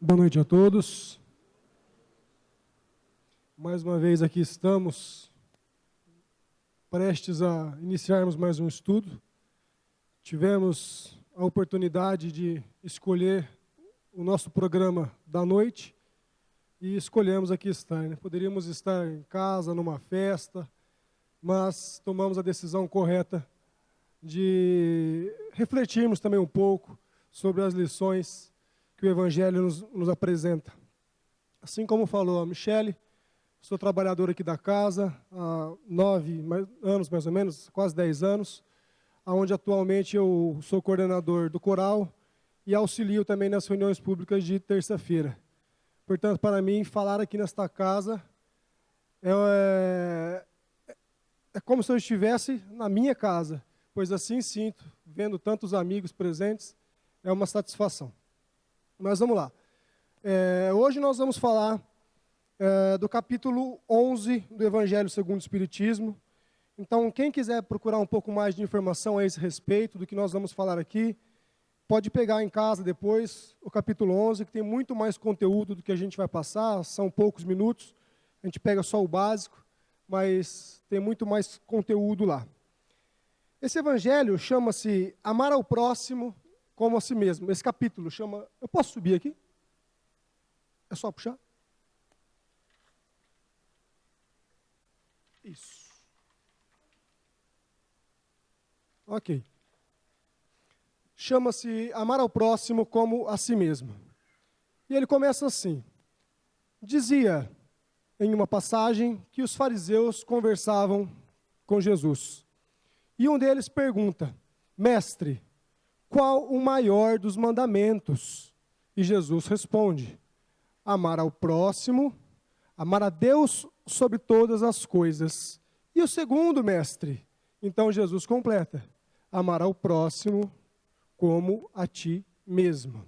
Boa noite a todos. Mais uma vez aqui estamos, prestes a iniciarmos mais um estudo. Tivemos a oportunidade de escolher o nosso programa da noite e escolhemos aqui estar, né? Poderíamos estar em casa, numa festa, mas tomamos a decisão correta de refletirmos também um pouco sobre as lições que o Evangelho nos apresenta. Assim como falou a Michele, sou trabalhador aqui da casa há 9 anos, mais ou menos, quase 10 anos, onde atualmente eu sou coordenador do coral e auxilio também nas reuniões públicas de terça-feira. Portanto, para mim, falar aqui nesta casa é como se eu estivesse na minha casa, pois assim sinto, vendo tantos amigos presentes, é uma satisfação. Mas vamos lá. Hoje nós vamos falar do capítulo 11 do Evangelho segundo o Espiritismo. Então, quem quiser procurar um pouco mais de informação a esse respeito do que nós vamos falar aqui, pode pegar em casa depois o capítulo 11, que tem muito mais conteúdo do que a gente vai passar, são poucos minutos, a gente pega só o básico, mas tem muito mais conteúdo lá. Esse Evangelho chama-se Amar ao Próximo como a si mesmo. Esse capítulo chama... Eu posso subir aqui? É só puxar? Isso. Ok. Chama-se Amar ao Próximo como a si mesmo. E ele começa assim. Dizia, em uma passagem, que os fariseus conversavam com Jesus. E um deles pergunta, Mestre, qual o maior dos mandamentos? E Jesus responde, amar ao próximo, amar a Deus sobre todas as coisas. E o segundo, mestre? Então Jesus completa, amar ao próximo como a ti mesmo.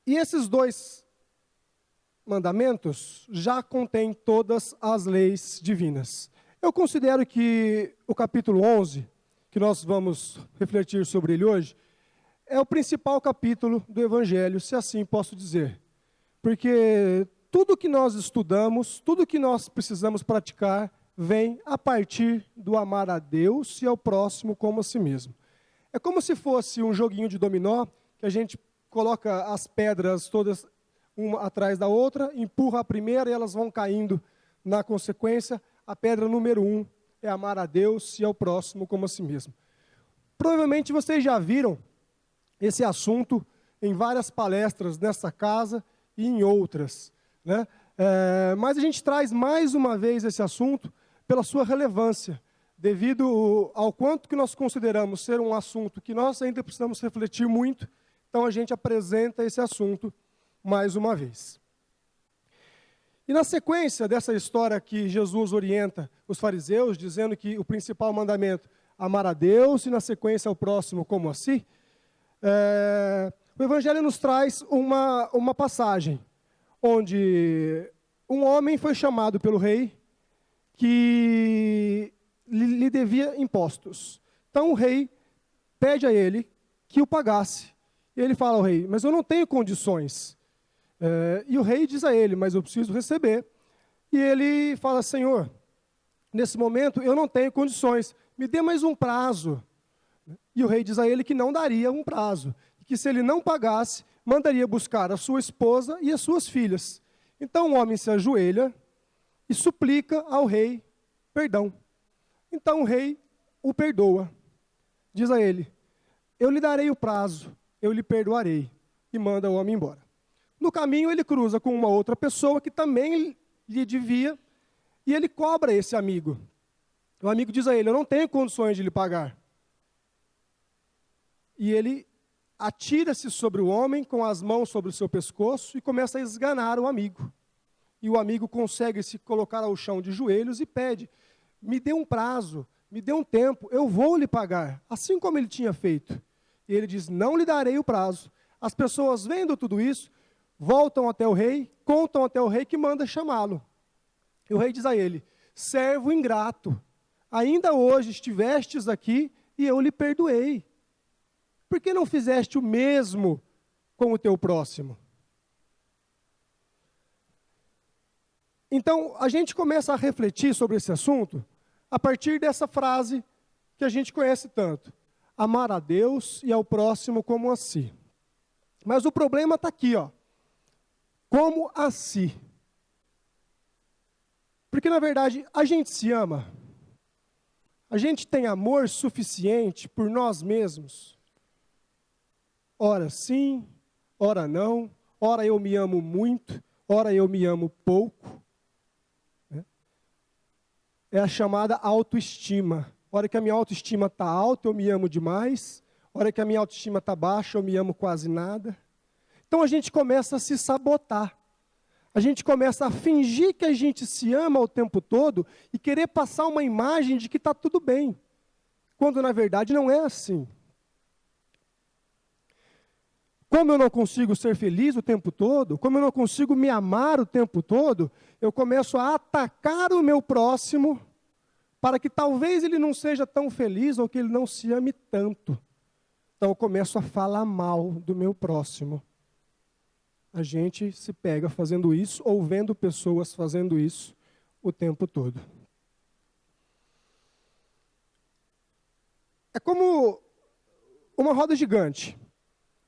E esses dois mandamentos já contêm todas as leis divinas. Eu considero que o capítulo 11, que nós vamos refletir sobre ele hoje, é o principal capítulo do Evangelho, se assim posso dizer. Porque tudo que nós estudamos, tudo que nós precisamos praticar, vem a partir do amar a Deus e ao próximo como a si mesmo. É como se fosse um joguinho de dominó, que a gente coloca as pedras todas uma atrás da outra, empurra a primeira e elas vão caindo na consequência. A pedra número 1 é amar a Deus e ao próximo como a si mesmo. Provavelmente vocês já viram esse assunto em várias palestras nessa casa e em outras, né? Mas a gente traz mais uma vez esse assunto pela sua relevância, devido ao quanto que nós consideramos ser um assunto que nós ainda precisamos refletir muito, então a gente apresenta esse assunto mais uma vez. E na sequência dessa história que Jesus orienta os fariseus, dizendo que o principal mandamento é amar a Deus e na sequência ao próximo como a si, o Evangelho nos traz uma passagem onde um homem foi chamado pelo rei que lhe devia impostos. Então o rei pede a ele que o pagasse. E ele fala ao rei, mas eu não tenho condições. E o rei diz a ele, mas eu preciso receber. E ele fala, Senhor, nesse momento eu não tenho condições, me dê mais um prazo. E o rei diz a ele que não daria um prazo, que se ele não pagasse, mandaria buscar a sua esposa e as suas filhas. Então o homem se ajoelha e suplica ao rei perdão. Então o rei o perdoa. Diz a ele, eu lhe darei o prazo, eu lhe perdoarei. E manda o homem embora. No caminho ele cruza com uma outra pessoa que também lhe devia, e ele cobra esse amigo. O amigo diz a ele, eu não tenho condições de lhe pagar. E ele atira-se sobre o homem com as mãos sobre o seu pescoço e começa a esganar o amigo. E o amigo consegue se colocar ao chão de joelhos e pede, me dê um prazo, me dê um tempo, eu vou lhe pagar, assim como ele tinha feito. E ele diz, não lhe darei o prazo. As pessoas vendo tudo isso, voltam até o rei, contam até o rei que manda chamá-lo. E o rei diz a ele, servo ingrato, ainda hoje estivestes aqui e eu lhe perdoei. Por que não fizeste o mesmo com o teu próximo? Então, a gente começa a refletir sobre esse assunto a partir dessa frase que a gente conhece tanto: amar a Deus e ao próximo como a si. Mas o problema está aqui, ó. Como a si. Porque, na verdade, a gente se ama. A gente tem amor suficiente por nós mesmos. Ora sim, ora não. Ora eu me amo muito, ora eu me amo pouco. É a chamada autoestima. Hora que a minha autoestima está alta, eu me amo demais. Hora que a minha autoestima está baixa, eu me amo quase nada. Então a gente começa a se sabotar. A gente começa a fingir que a gente se ama o tempo todo e querer passar uma imagem de que está tudo bem. Quando na verdade não é assim. Como eu não consigo ser feliz o tempo todo, como eu não consigo me amar o tempo todo, eu começo a atacar o meu próximo para que talvez ele não seja tão feliz ou que ele não se ame tanto. Então eu começo a falar mal do meu próximo. A gente se pega fazendo isso ou vendo pessoas fazendo isso o tempo todo. É como uma roda gigante.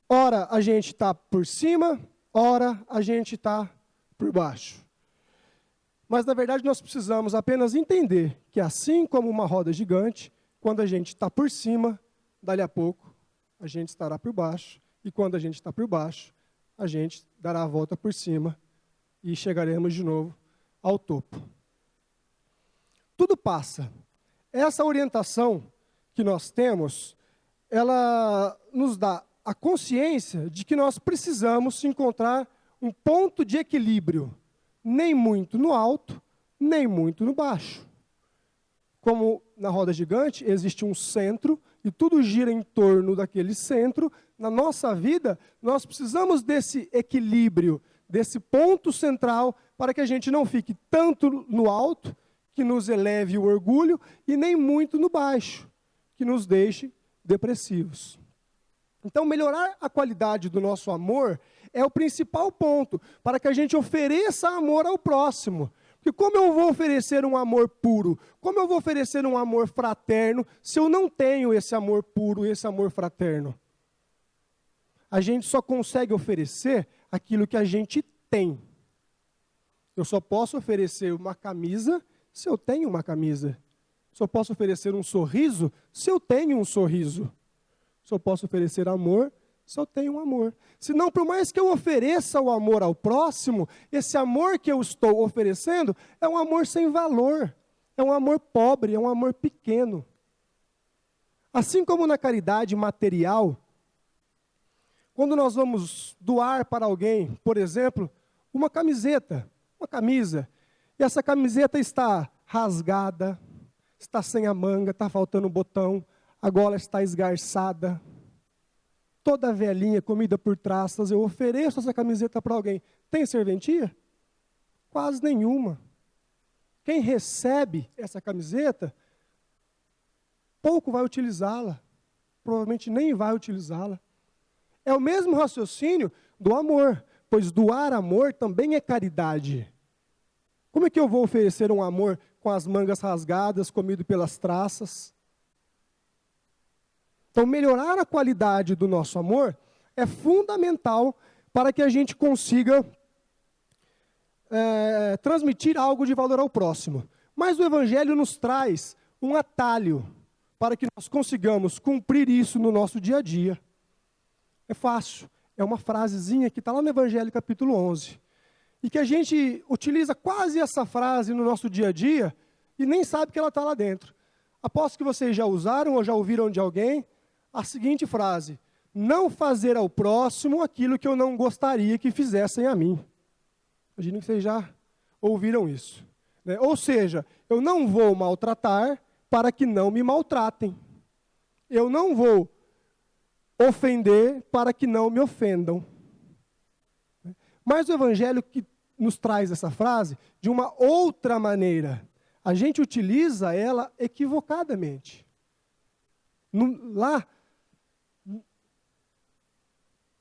Ora a gente está por cima, ora a gente está por baixo. Mas na verdade nós precisamos apenas entender que assim como uma roda gigante, quando a gente está por cima, dali a pouco a gente estará por baixo. E quando a gente está por baixo, a gente dará a volta por cima e chegaremos de novo ao topo. Tudo passa. Essa orientação que nós temos, ela nos dá a consciência de que nós precisamos encontrar um ponto de equilíbrio, nem muito no alto, nem muito no baixo. Como na roda gigante, existe um centro e tudo gira em torno daquele centro. Na nossa vida, nós precisamos desse equilíbrio, desse ponto central, para que a gente não fique tanto no alto, que nos eleve o orgulho, e nem muito no baixo, que nos deixe depressivos. Então, melhorar a qualidade do nosso amor é o principal ponto, para que a gente ofereça amor ao próximo. Porque como eu vou oferecer um amor puro? Como eu vou oferecer um amor fraterno, se eu não tenho esse amor puro, esse amor fraterno? A gente só consegue oferecer aquilo que a gente tem. Eu só posso oferecer uma camisa se eu tenho uma camisa. Só posso oferecer um sorriso se eu tenho um sorriso. Só posso oferecer amor se eu tenho um amor. Senão, por mais que eu ofereça o amor ao próximo, esse amor que eu estou oferecendo é um amor sem valor. É um amor pobre, é um amor pequeno. Assim como na caridade material, quando nós vamos doar para alguém, por exemplo, uma camiseta, uma camisa, e essa camiseta está rasgada, está sem a manga, está faltando um botão, a gola está esgarçada, toda velhinha, comida por traças, eu ofereço essa camiseta para alguém. Tem serventia? Quase nenhuma. Quem recebe essa camiseta, pouco vai utilizá-la, provavelmente nem vai utilizá-la. É o mesmo raciocínio do amor, pois doar amor também é caridade. Como é que eu vou oferecer um amor com as mangas rasgadas, comido pelas traças? Então, melhorar a qualidade do nosso amor é fundamental para que a gente consiga transmitir algo de valor ao próximo. Mas o Evangelho nos traz um atalho para que nós consigamos cumprir isso no nosso dia a dia. É fácil, é uma frasezinha que está lá no Evangelho capítulo 11. E que a gente utiliza quase essa frase no nosso dia a dia e nem sabe que ela está lá dentro. Aposto que vocês já usaram ou já ouviram de alguém a seguinte frase: não fazer ao próximo aquilo que eu não gostaria que fizessem a mim. Imagino que vocês já ouviram isso. Né? Ou seja, eu não vou maltratar para que não me maltratem. Eu não vou ofender para que não me ofendam. Mas o Evangelho que nos traz essa frase de uma outra maneira. A gente utiliza ela equivocadamente. Lá,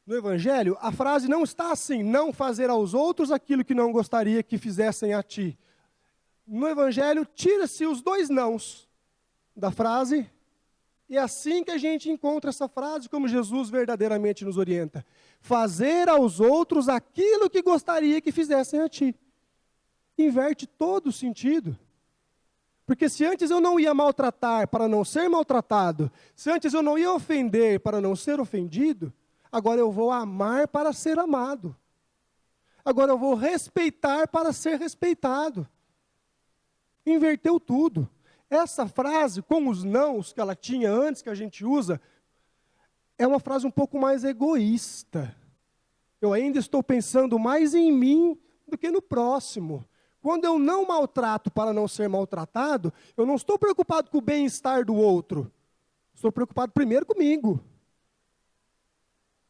No Evangelho, a frase não está assim: não fazer aos outros aquilo que não gostaria que fizessem a ti. No Evangelho, tira-se os dois nãos da frase, e é assim que a gente encontra essa frase como Jesus verdadeiramente nos orienta. Fazer aos outros aquilo que gostaria que fizessem a ti. Inverte todo o sentido. Porque se antes eu não ia maltratar para não ser maltratado, se antes eu não ia ofender para não ser ofendido, agora eu vou amar para ser amado. Agora eu vou respeitar para ser respeitado. Inverteu tudo. Essa frase, com os nãos que ela tinha antes, que a gente usa, é uma frase um pouco mais egoísta. Eu ainda estou pensando mais em mim do que no próximo. Quando eu não maltrato para não ser maltratado, eu não estou preocupado com o bem-estar do outro. Estou preocupado primeiro comigo.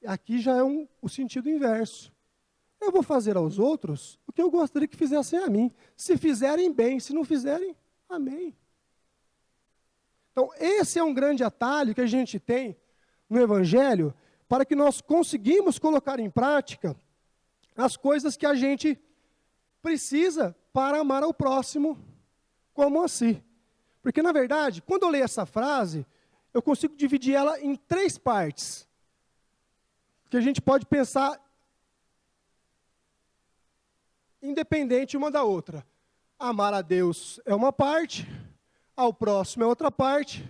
Aqui já é o sentido inverso. Eu vou fazer aos outros o que eu gostaria que fizessem a mim. Se fizerem bem, se não fizerem, amém. Então, esse é um grande atalho que a gente tem no Evangelho para que nós conseguimos colocar em prática as coisas que a gente precisa para amar ao próximo como a si. Porque, na verdade, quando eu leio essa frase, eu consigo dividir ela em 3 partes. Que a gente pode pensar independente uma da outra. Amar a Deus é uma parte, ao próximo é outra parte,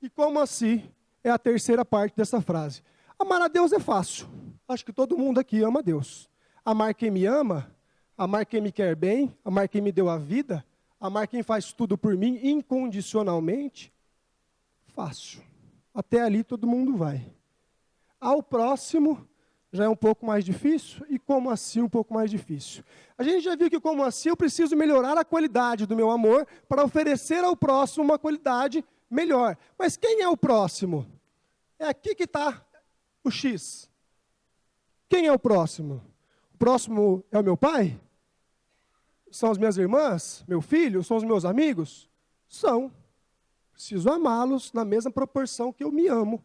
e como a si é a terceira parte dessa frase. Amar a Deus é fácil. Acho que todo mundo aqui ama a Deus. Amar quem me ama, amar quem me quer bem, amar quem me deu a vida, amar quem faz tudo por mim incondicionalmente, fácil. Até ali todo mundo vai. Ao próximo já é um pouco mais difícil, e como assim um pouco mais difícil. A gente já viu que como assim eu preciso melhorar a qualidade do meu amor para oferecer ao próximo uma qualidade melhor. Mas quem é o próximo? É aqui que está o X. Quem é o próximo? O próximo é o meu pai? São as minhas irmãs? Meu filho? São os meus amigos? São. Preciso amá-los na mesma proporção que eu me amo.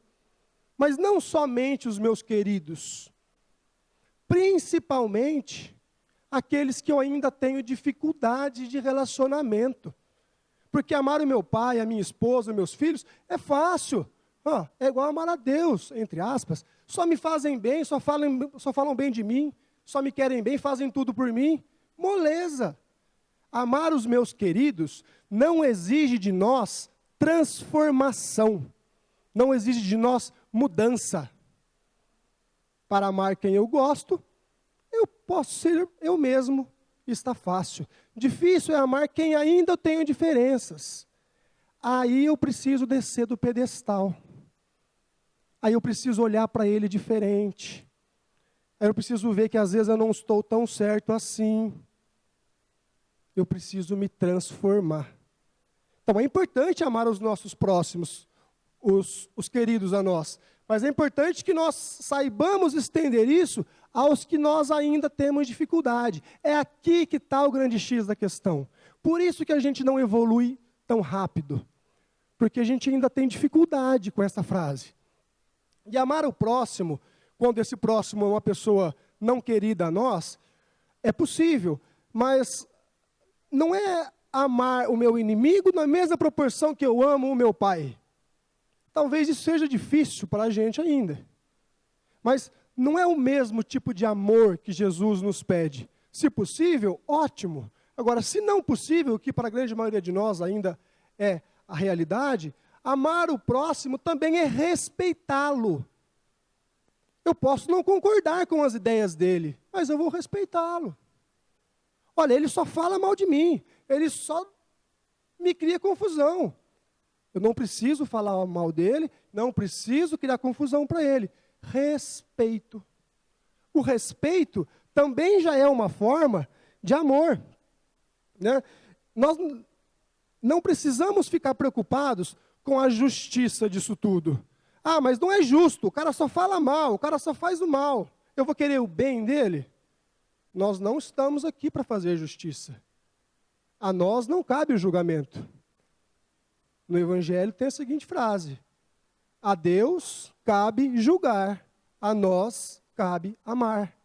Mas não somente os meus queridos. Principalmente aqueles que eu ainda tenho dificuldade de relacionamento. Porque amar o meu pai, a minha esposa, meus filhos, é fácil. É igual amar a Deus, entre aspas. Só me fazem bem, só falam bem de mim, só me querem bem, fazem tudo por mim. Moleza. Amar os meus queridos não exige de nós transformação. Não exige de nós mudança. Para amar quem eu gosto, eu posso ser eu mesmo, está fácil. Difícil é amar quem ainda eu tenho diferenças. Aí eu preciso descer do pedestal. Aí eu preciso olhar para ele diferente. Aí eu preciso ver que às vezes eu não estou tão certo assim. Eu preciso me transformar. Então é importante amar os nossos próximos, os queridos a nós. Mas é importante que nós saibamos estender isso aos que nós ainda temos dificuldade. É aqui que está o grande X da questão. Por isso que a gente não evolui tão rápido. Porque a gente ainda tem dificuldade com essa frase. E amar o próximo, quando esse próximo é uma pessoa não querida a nós, é possível. Mas não é amar o meu inimigo na mesma proporção que eu amo o meu pai. Talvez isso seja difícil para a gente ainda. Mas não é o mesmo tipo de amor que Jesus nos pede. Se possível, ótimo. Agora, se não possível, que para a grande maioria de nós ainda é a realidade, amar o próximo também é respeitá-lo. Eu posso não concordar com as ideias dele, mas eu vou respeitá-lo. Olha, ele só fala mal de mim, ele só me cria confusão. Eu não preciso falar mal dele, não preciso criar confusão para ele. Respeito. O respeito também já é uma forma de amor. Né? Nós não precisamos ficar preocupados com a justiça disso tudo. Ah, mas não é justo, o cara só fala mal, o cara só faz o mal. Eu vou querer o bem dele? Nós não estamos aqui para fazer justiça. A nós não cabe o julgamento. No Evangelho tem a seguinte frase: a Deus cabe julgar, a nós cabe amar.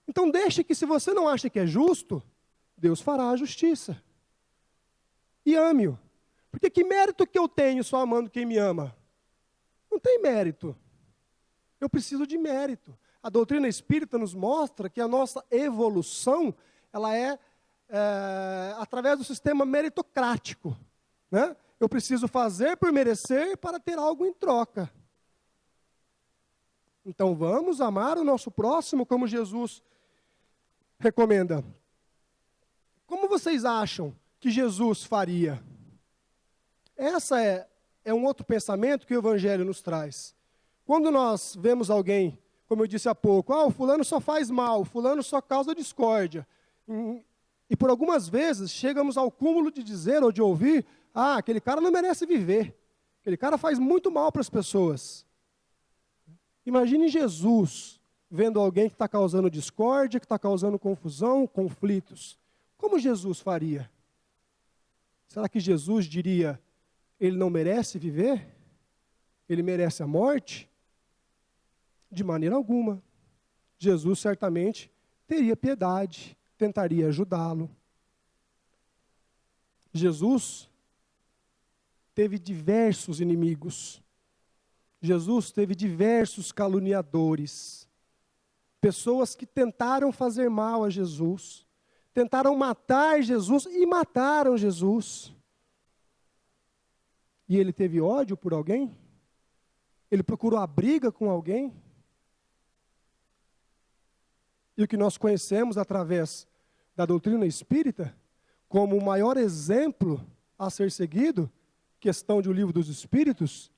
Então deixe que, se você não acha que é justo, Deus fará a justiça. E ame-o. Porque que mérito que eu tenho só amando quem me ama? Não tem mérito. Eu preciso de mérito. A doutrina espírita nos mostra que a nossa evolução, ela é através do sistema meritocrático, né? Eu preciso fazer por merecer para ter algo em troca. Então vamos amar o nosso próximo como Jesus recomenda. Como vocês acham que Jesus faria? Essa é um outro pensamento que o Evangelho nos traz. Quando nós vemos alguém, como eu disse há pouco, o fulano só faz mal, o fulano só causa discórdia. E por algumas vezes chegamos ao cúmulo de dizer ou de ouvir, aquele cara não merece viver. Aquele cara faz muito mal para as pessoas. Imagine Jesus vendo alguém que está causando discórdia, que está causando confusão, conflitos. Como Jesus faria? Será que Jesus diria, ele não merece viver? Ele merece a morte? De maneira alguma. Jesus certamente teria piedade, tentaria ajudá-lo. Jesus teve diversos inimigos. Jesus teve diversos caluniadores. Pessoas que tentaram fazer mal a Jesus. Tentaram matar Jesus e mataram Jesus. E ele teve ódio por alguém? Ele procurou a briga com alguém? E o que nós conhecemos através da doutrina espírita, como o maior exemplo a ser seguido, questão de O Livro dos Espíritos,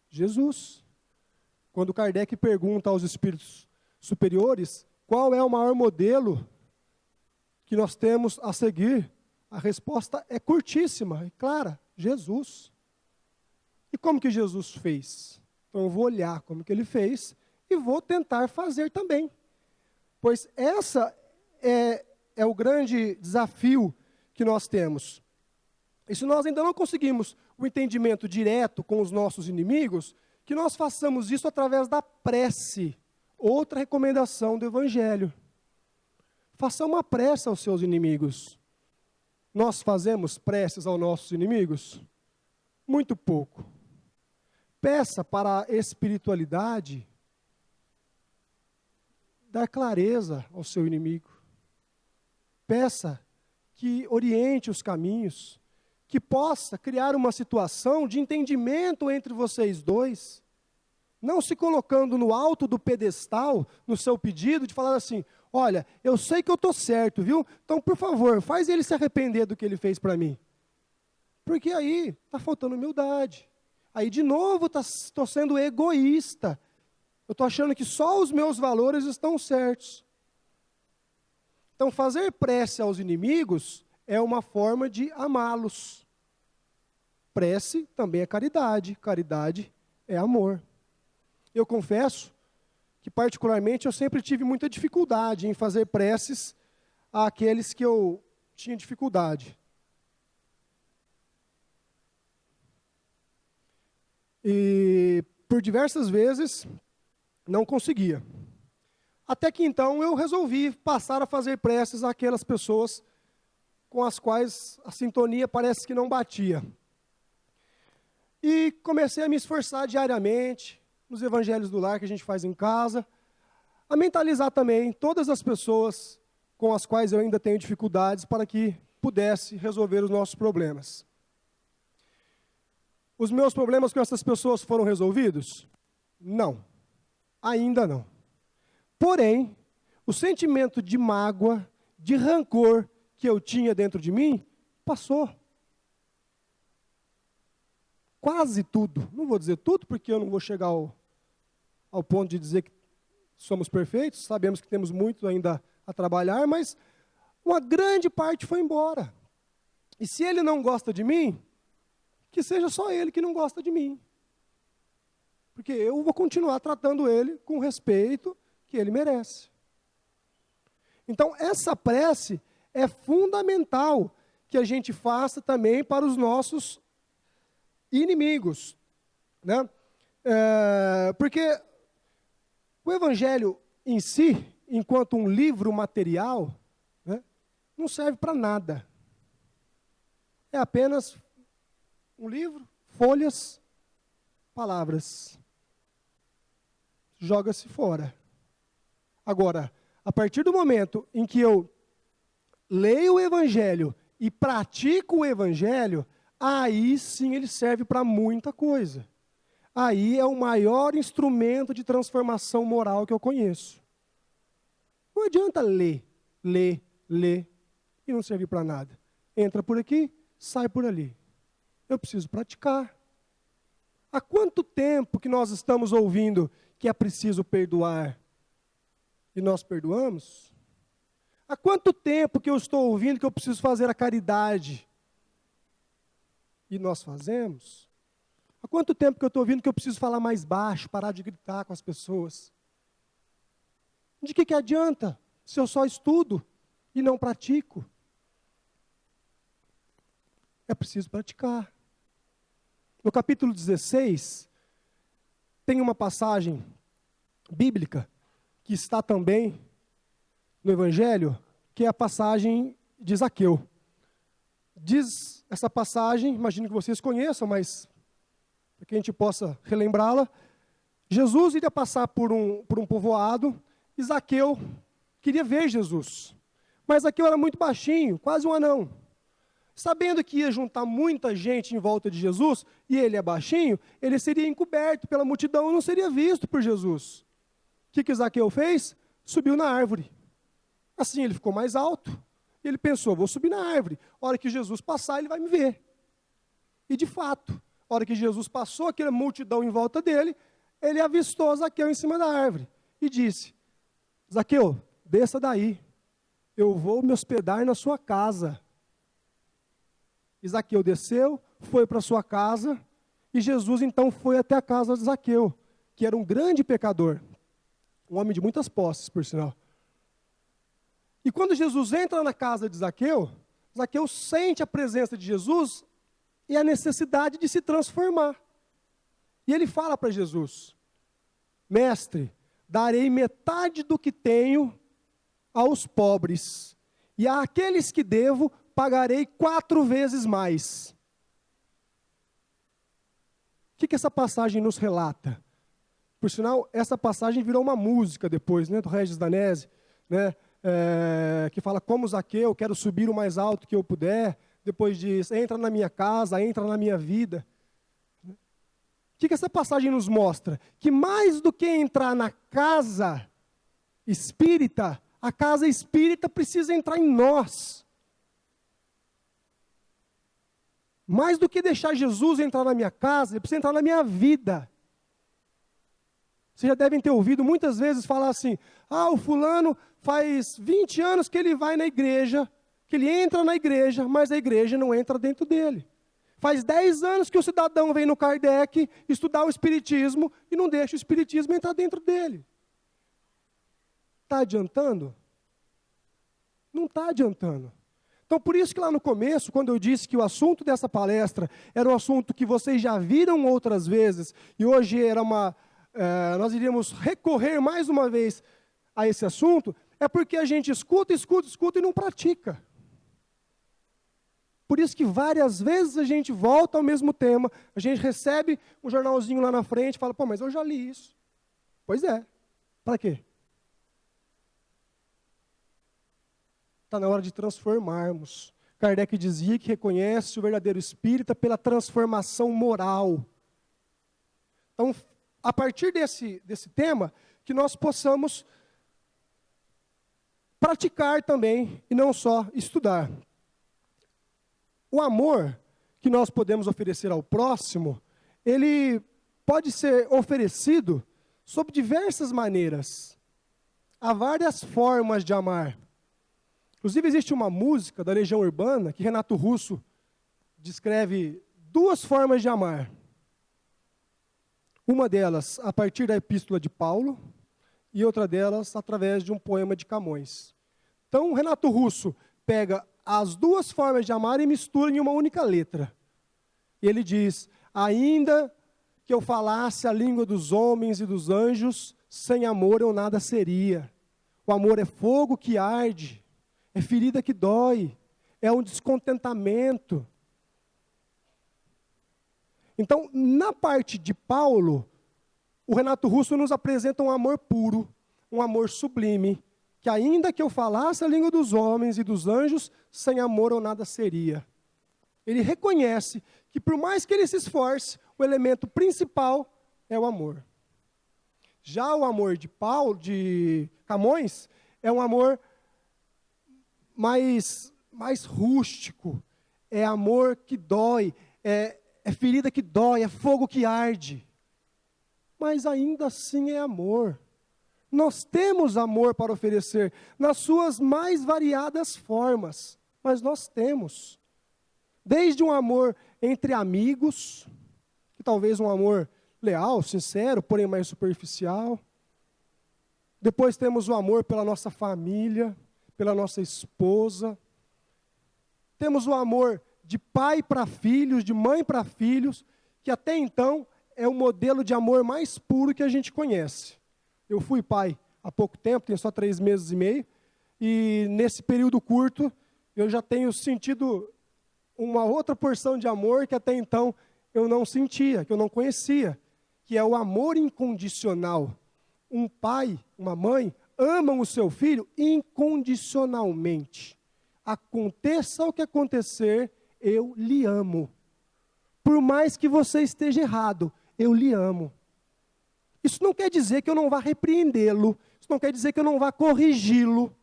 Jesus. Quando Kardec pergunta aos espíritos superiores, qual é o maior modelo que nós temos a seguir? A resposta é curtíssima e clara, Jesus. E como que Jesus fez? Então eu vou olhar como que ele fez e vou tentar fazer também. Pois essa é o grande desafio que nós temos. E se nós ainda não conseguimos o entendimento direto com os nossos inimigos, que nós façamos isso através da prece. Outra recomendação do Evangelho. Faça uma prece aos seus inimigos. Nós fazemos preces aos nossos inimigos? Muito pouco. Peça para a espiritualidade dar clareza ao seu inimigo. Peça que oriente os caminhos, que possa criar uma situação de entendimento entre vocês dois, não se colocando no alto do pedestal, no seu pedido, de falar assim, olha, eu sei que eu estou certo, viu? Então, por favor, faz ele se arrepender do que ele fez para mim. Porque aí está faltando humildade. Aí, de novo, estou sendo egoísta. Eu estou achando que só os meus valores estão certos. Então, fazer prece aos inimigos é uma forma de amá-los. Prece também é caridade. Caridade é amor. Eu confesso que, particularmente, eu sempre tive muita dificuldade em fazer preces àqueles que eu tinha dificuldade. E, por diversas vezes, não conseguia. Até que, então, eu resolvi passar a fazer preces àquelas pessoas com as quais a sintonia parece que não batia. E comecei a me esforçar diariamente, nos evangelhos do lar que a gente faz em casa, a mentalizar também todas as pessoas com as quais eu ainda tenho dificuldades para que pudesse resolver os nossos problemas. Os meus problemas com essas pessoas foram resolvidos? Não, ainda não. Porém, o sentimento de mágoa, de rancor que eu tinha dentro de mim, passou. Quase tudo. Não vou dizer tudo, porque eu não vou chegar ao ponto de dizer que somos perfeitos, sabemos que temos muito ainda a trabalhar, mas uma grande parte foi embora. E se ele não gosta de mim, que seja só ele que não gosta de mim. Porque eu vou continuar tratando ele com o respeito que ele merece. Então, essa prece é fundamental que a gente faça também para os nossos inimigos, né? Porque O Evangelho em si, enquanto um livro material, né, não serve para nada. É apenas um livro, folhas, palavras. Joga-se fora. Agora, a partir do momento em que eu leio o Evangelho e pratico o Evangelho, aí sim ele serve para muita coisa. Aí é o maior instrumento de transformação moral que eu conheço. Não adianta ler e não servir para nada. Entra por aqui, sai por ali. Eu preciso praticar. Há quanto tempo que nós estamos ouvindo que é preciso perdoar? E nós perdoamos? Há quanto tempo que eu estou ouvindo que eu preciso fazer a caridade? E nós fazemos? Há quanto tempo que eu estou ouvindo que eu preciso falar mais baixo, parar de gritar com as pessoas? De que adianta se eu só estudo e não pratico? É preciso praticar. No capítulo 16, tem uma passagem bíblica que está também no Evangelho, que é a passagem de Zaqueu. Diz essa passagem, imagino que vocês conheçam, mas para que a gente possa relembrá-la, Jesus iria passar por um povoado, e Zaqueu queria ver Jesus. Mas Zaqueu era muito baixinho, quase um anão. Sabendo que ia juntar muita gente em volta de Jesus, e ele é baixinho, ele seria encoberto pela multidão e não seria visto por Jesus. O que Zaqueu fez? Subiu na árvore. Assim ele ficou mais alto, e ele pensou, vou subir na árvore. A hora que Jesus passar, ele vai me ver. E de fato, a hora que Jesus passou, aquela multidão em volta dele, ele avistou Zaqueu em cima da árvore e disse, Zaqueu, desça daí, eu vou me hospedar na sua casa. E Zaqueu desceu, foi para sua casa, e Jesus então foi até a casa de Zaqueu, que era um grande pecador, um homem de muitas posses, por sinal. E quando Jesus entra na casa de Zaqueu, Zaqueu sente a presença de Jesus e a necessidade de se transformar. E ele fala para Jesus, mestre, darei metade do que tenho aos pobres, e àqueles que devo, pagarei 4 vezes mais. O que essa passagem nos relata? Por sinal, essa passagem virou uma música depois, né, do Regis Danese, né, que fala, como Zaqueu, quero subir o mais alto que eu puder. Depois diz, entra na minha casa, entra na minha vida. O que essa passagem nos mostra? Que mais do que entrar na casa espírita, a casa espírita precisa entrar em nós. Mais do que deixar Jesus entrar na minha casa, ele precisa entrar na minha vida. Vocês já devem ter ouvido muitas vezes falar assim, o fulano faz 20 anos que ele vai na igreja, que ele entra na igreja, mas a igreja não entra dentro dele. Faz 10 anos que o cidadão vem no Kardec estudar o Espiritismo e não deixa o Espiritismo entrar dentro dele. Está adiantando? Não está adiantando. Então, por isso que lá no começo, quando eu disse que o assunto dessa palestra era um assunto que vocês já viram outras vezes, e hoje nós iríamos recorrer mais uma vez a esse assunto, é porque a gente escuta e não pratica. Por isso que várias vezes a gente volta ao mesmo tema, a gente recebe um jornalzinho lá na frente e fala, mas eu já li isso. Pois é, para quê? Está na hora de transformarmos. Kardec dizia que reconhece o verdadeiro espírita pela transformação moral. Então, a partir desse tema, que nós possamos praticar também e não só estudar. O amor que nós podemos oferecer ao próximo, ele pode ser oferecido sob diversas maneiras. Há várias formas de amar. Inclusive, existe uma música da Legião Urbana que Renato Russo descreve 2 formas de amar. Uma delas a partir da Epístola de Paulo e outra delas através de um poema de Camões. Então, Renato Russo pega as 2 formas de amar e mistura em uma única letra. E ele diz, ainda que eu falasse a língua dos homens e dos anjos, sem amor eu nada seria. O amor é fogo que arde, é ferida que dói, é um descontentamento. Então, na parte de Paulo, o Renato Russo nos apresenta um amor puro, um amor sublime, que ainda que eu falasse a língua dos homens e dos anjos, sem amor eu nada seria. Ele reconhece que por mais que ele se esforce, o elemento principal é o amor. Já o amor de Camões, é um amor mais rústico, é amor que dói, é ferida que dói, é fogo que arde. Mas ainda assim é amor. Nós temos amor para oferecer, nas suas mais variadas formas, mas nós temos. Desde um amor entre amigos, que talvez um amor leal, sincero, porém mais superficial. Depois temos o amor pela nossa família, pela nossa esposa. Temos o amor de pai para filhos, de mãe para filhos, que até então é o modelo de amor mais puro que a gente conhece. Eu fui pai há pouco tempo, tenho só 3 meses e meio, e nesse período curto eu já tenho sentido uma outra porção de amor que até então eu não sentia, que eu não conhecia, que é o amor incondicional. Um pai, uma mãe, amam o seu filho incondicionalmente. Aconteça o que acontecer, eu lhe amo. Por mais que você esteja errado, eu lhe amo. Isso não quer dizer que eu não vá repreendê-lo, isso não quer dizer que eu não vá corrigi-lo,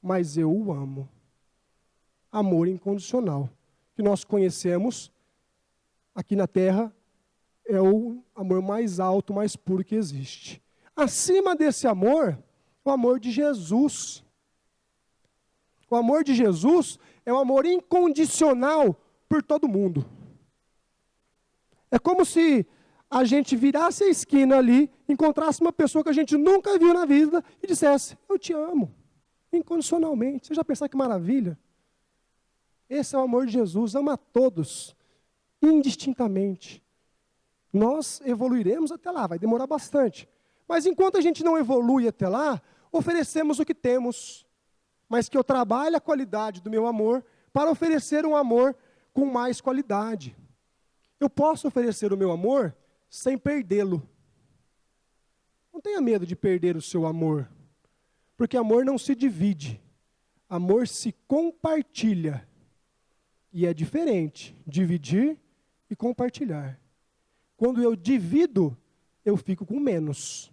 mas eu o amo. Amor incondicional, que nós conhecemos aqui na terra, é o amor mais alto, mais puro que existe. Acima desse amor, o amor de Jesus. O amor de Jesus é o amor incondicional por todo mundo. É como se a gente virasse a esquina ali, encontrasse uma pessoa que a gente nunca viu na vida e dissesse, eu te amo, incondicionalmente. Você já pensou que maravilha? Esse é o amor de Jesus, ama a todos, indistintamente. Nós evoluiremos até lá, vai demorar bastante. Mas enquanto a gente não evolui até lá, oferecemos o que temos. Mas que eu trabalhe a qualidade do meu amor para oferecer um amor com mais qualidade. Eu posso oferecer o meu amor sem perdê-lo. Não tenha medo de perder o seu amor, porque amor não se divide, amor se compartilha. E é diferente dividir e compartilhar. Quando eu divido, eu fico com menos.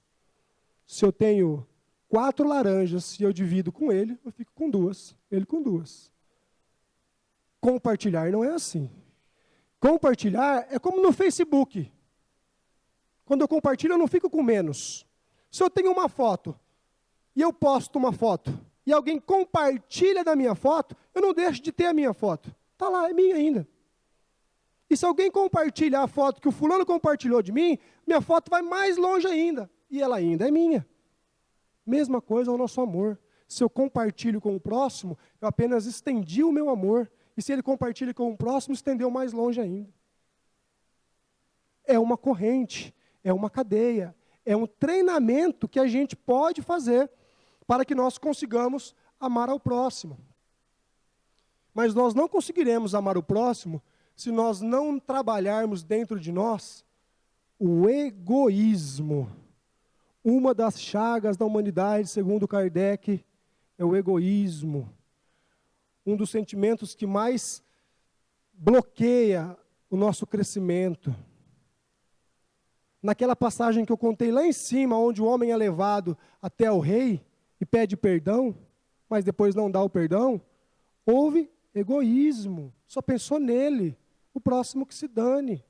Se eu tenho 4 laranjas e eu divido com ele, eu fico com 2, ele com 2. Compartilhar não é assim. Compartilhar é como no Facebook. Quando eu compartilho, eu não fico com menos. Se eu tenho uma foto e eu posto uma foto e alguém compartilha da minha foto, eu não deixo de ter a minha foto. Está lá, é minha ainda. E se alguém compartilhar a foto que o fulano compartilhou de mim, minha foto vai mais longe ainda. E ela ainda é minha. Mesma coisa é o nosso amor. Se eu compartilho com o próximo, eu apenas estendi o meu amor. E se ele compartilha com o próximo, estendeu mais longe ainda. É uma corrente, é uma cadeia, é um treinamento que a gente pode fazer para que nós consigamos amar ao próximo. Mas nós não conseguiremos amar o próximo se nós não trabalharmos dentro de nós o egoísmo. Uma das chagas da humanidade, segundo Kardec, é o egoísmo. Um dos sentimentos que mais bloqueia o nosso crescimento. Naquela passagem que eu contei lá em cima, onde o homem é levado até o rei e pede perdão, mas depois não dá o perdão, houve egoísmo, só pensou nele, o próximo que se dane.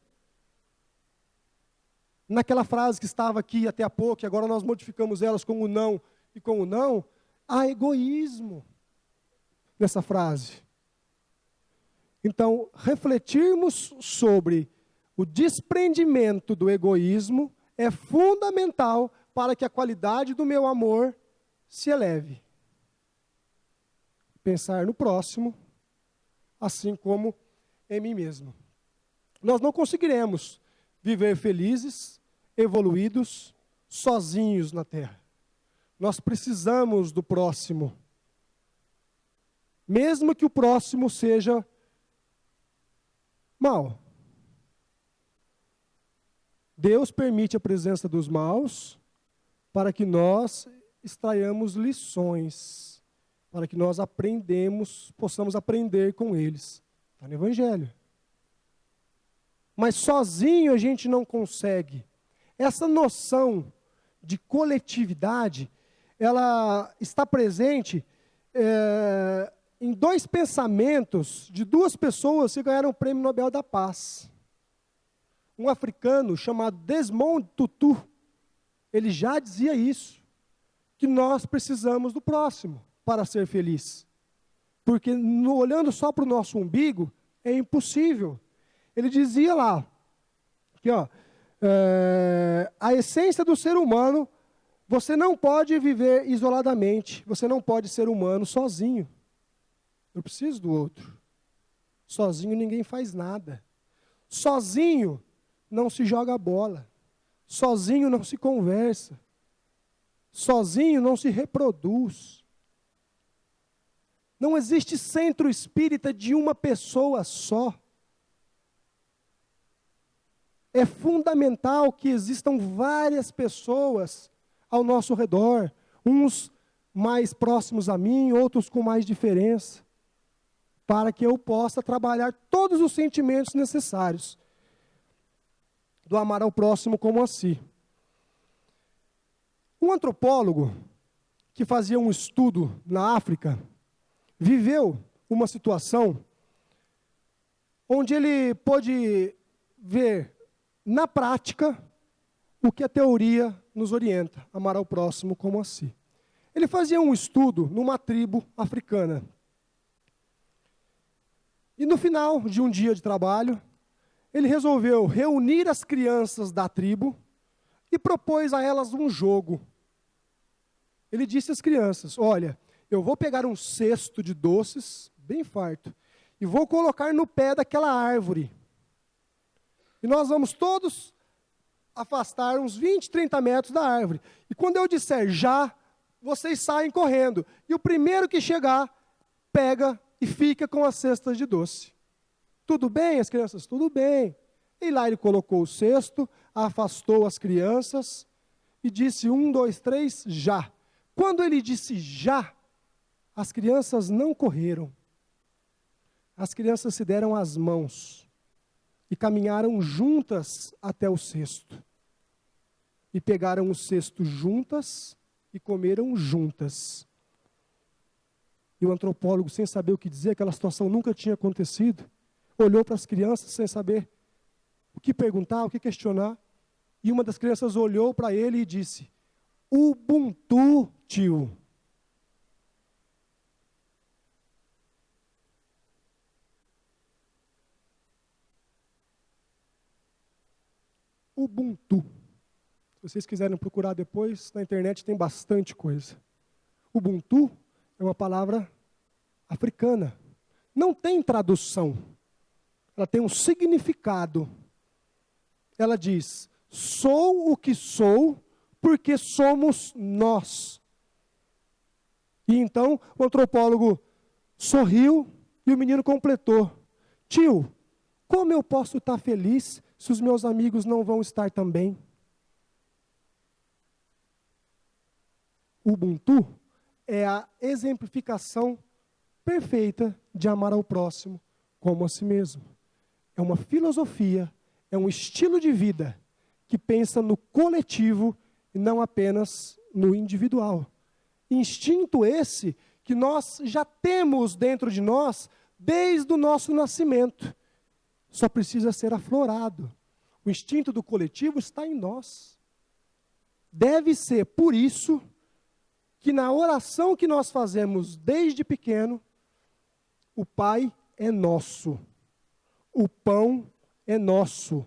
Naquela frase que estava aqui até há pouco, e agora nós modificamos elas com o não e com o não, há egoísmo nessa frase. Então, refletirmos sobre o desprendimento do egoísmo é fundamental para que a qualidade do meu amor se eleve. Pensar no próximo, assim como em mim mesmo. Nós não conseguiremos viver felizes, evoluídos, sozinhos na terra. Nós precisamos do próximo. Mesmo que o próximo seja mal. Deus permite a presença dos maus para que nós extraiamos lições, para que nós possamos aprender com eles. Está no Evangelho. Mas sozinho a gente não consegue. Essa noção de coletividade, ela está presente em dois pensamentos de duas pessoas que ganharam o Prêmio Nobel da Paz. Um africano chamado Desmond Tutu, ele já dizia isso, que nós precisamos do próximo para ser feliz. Porque olhando só para o nosso umbigo, é impossível. Ele dizia lá, que a essência do ser humano, você não pode viver isoladamente, você não pode ser humano sozinho. Eu preciso do outro. Sozinho ninguém faz nada. Sozinho não se joga bola. Sozinho não se conversa. Sozinho não se reproduz. Não existe centro espírita de uma pessoa só. É fundamental que existam várias pessoas ao nosso redor, uns mais próximos a mim, outros com mais diferença, para que eu possa trabalhar todos os sentimentos necessários do amar ao próximo como a si. Um antropólogo que fazia um estudo na África viveu uma situação onde ele pôde ver na prática o que a teoria nos orienta, amar ao próximo como a si. Ele fazia um estudo numa tribo africana. E no final de um dia de trabalho, ele resolveu reunir as crianças da tribo e propôs a elas um jogo. Ele disse às crianças, olha, eu vou pegar um cesto de doces, bem farto, e vou colocar no pé daquela árvore. E nós vamos todos afastar uns 20, 30 metros da árvore. E quando eu disser já, vocês saem correndo. E o primeiro que chegar, pega e fica com as cestas de doce. Tudo bem, as crianças? Tudo bem. E lá ele colocou o cesto, afastou as crianças e disse 1, 2, 3, já. Quando ele disse já, as crianças não correram. As crianças se deram as mãos e caminharam juntas até o cesto. E pegaram o cesto juntas e comeram juntas. E o antropólogo, sem saber o que dizer, aquela situação nunca tinha acontecido, olhou para as crianças sem saber o que perguntar, o que questionar. E uma das crianças olhou para ele e disse, Ubuntu, tio. Ubuntu. Se vocês quiserem procurar depois, na internet tem bastante coisa. Ubuntu é uma palavra africana. Não tem tradução. Ela tem um significado. Ela diz, sou o que sou porque somos nós. E então o antropólogo sorriu e o menino completou. Tio, como eu posso estar feliz se os meus amigos não vão estar também? Ubuntu é a exemplificação perfeita de amar ao próximo como a si mesmo. É uma filosofia, é um estilo de vida que pensa no coletivo e não apenas no individual. Instinto esse que nós já temos dentro de nós desde o nosso nascimento. Só precisa ser aflorado. O instinto do coletivo está em nós. Deve ser por isso que na oração que nós fazemos desde pequeno, o Pai é nosso, o pão é nosso.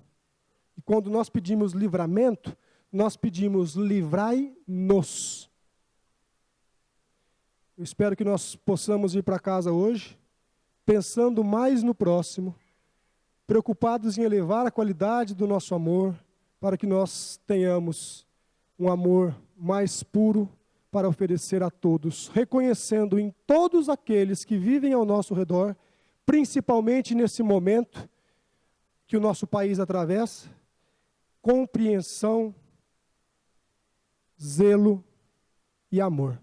E quando nós pedimos livramento, nós pedimos livrai-nos. Eu espero que nós possamos ir para casa hoje, pensando mais no próximo, preocupados em elevar a qualidade do nosso amor, para que nós tenhamos um amor mais puro para oferecer a todos, reconhecendo em todos aqueles que vivem ao nosso redor, principalmente nesse momento que o nosso país atravessa, compreensão, zelo e amor.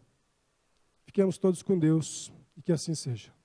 Fiquemos todos com Deus e que assim seja.